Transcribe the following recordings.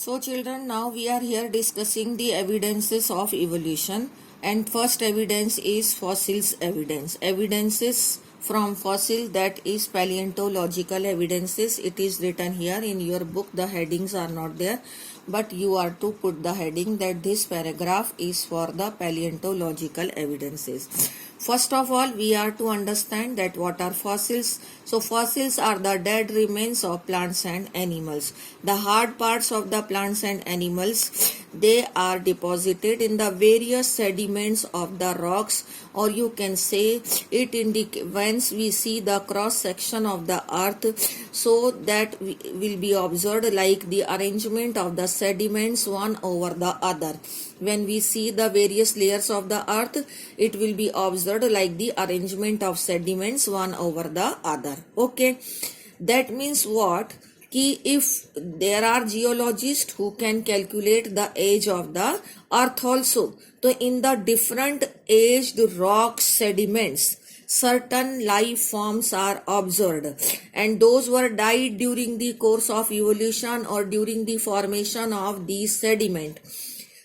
So children, now we are here discussing the evidences of evolution, and first evidence is fossils evidence. Evidences from fossil, that is paleontological evidences. It is written here in your book, the headings are not there, but you are to put the heading that this paragraph is for the paleontological evidences. First of all, we are to understand that what are fossils. So fossils are the dead remains of plants and animals. The hard parts of the plants and animals, they are deposited in the various sediments of the rocks, or you can say it once we see the cross section of the earth, so that will be observed like the arrangement of the sediments one over the other. When we see the various layers of the earth, it will be observed like the arrangement of sediments one over the other. Okay, that means what? If there are geologists who can calculate the age of the earth also, so in the different aged rock sediments, certain life forms are observed, and those were died during the course of evolution or during the formation of these sediment.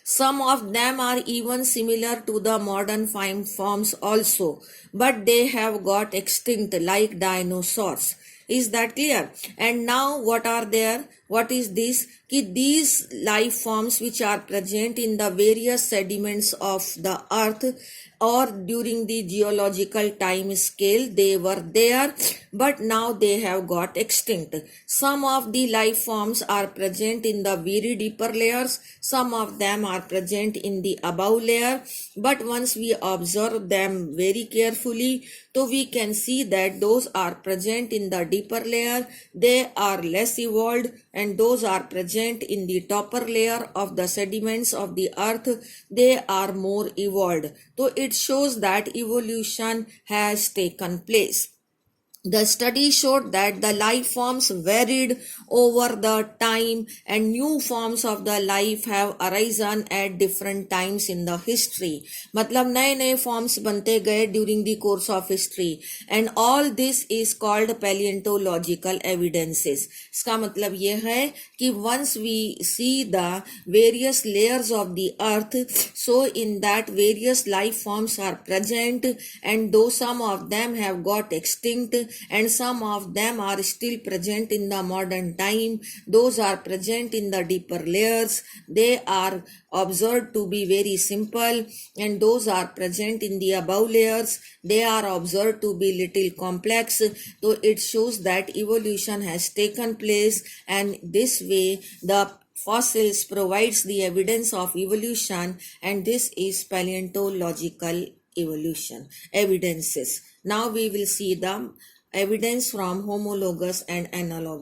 Some of them are even similar to the modern forms also, but they have got extinct like dinosaurs. Is that clear? And now what are there? What is this? These life forms which are present in the various sediments of the earth or during the geological time scale, they were there, but now they have got extinct. Some of the life forms are present in the very deeper layers, some of them are present in the above layer, but once we observe them very carefully, so we can see that those are present in the deeper layer, they are less evolved, and those are present in the topper layer of the sediments of the earth, they are more evolved. So it shows that evolution has taken place. The study showed that the life forms varied over the time, and new forms of the life have arisen at different times in the history. मतलब नए नए forms बनते गए during the course of history, and all this is called paleontological evidences. इसका मतलब ये है कि once we see the various layers of the earth, so in that various life forms are present, and though some of them have got extinct and some of them are still present in the modern time, those are present in the deeper layers, they are observed to be very simple, and those are present in the above layers, they are observed to be little complex. So it shows that evolution has taken place, and this way the fossils provides the evidence of evolution, and this is paleontological evidences. Now we will see the evidence from homologous and analogous.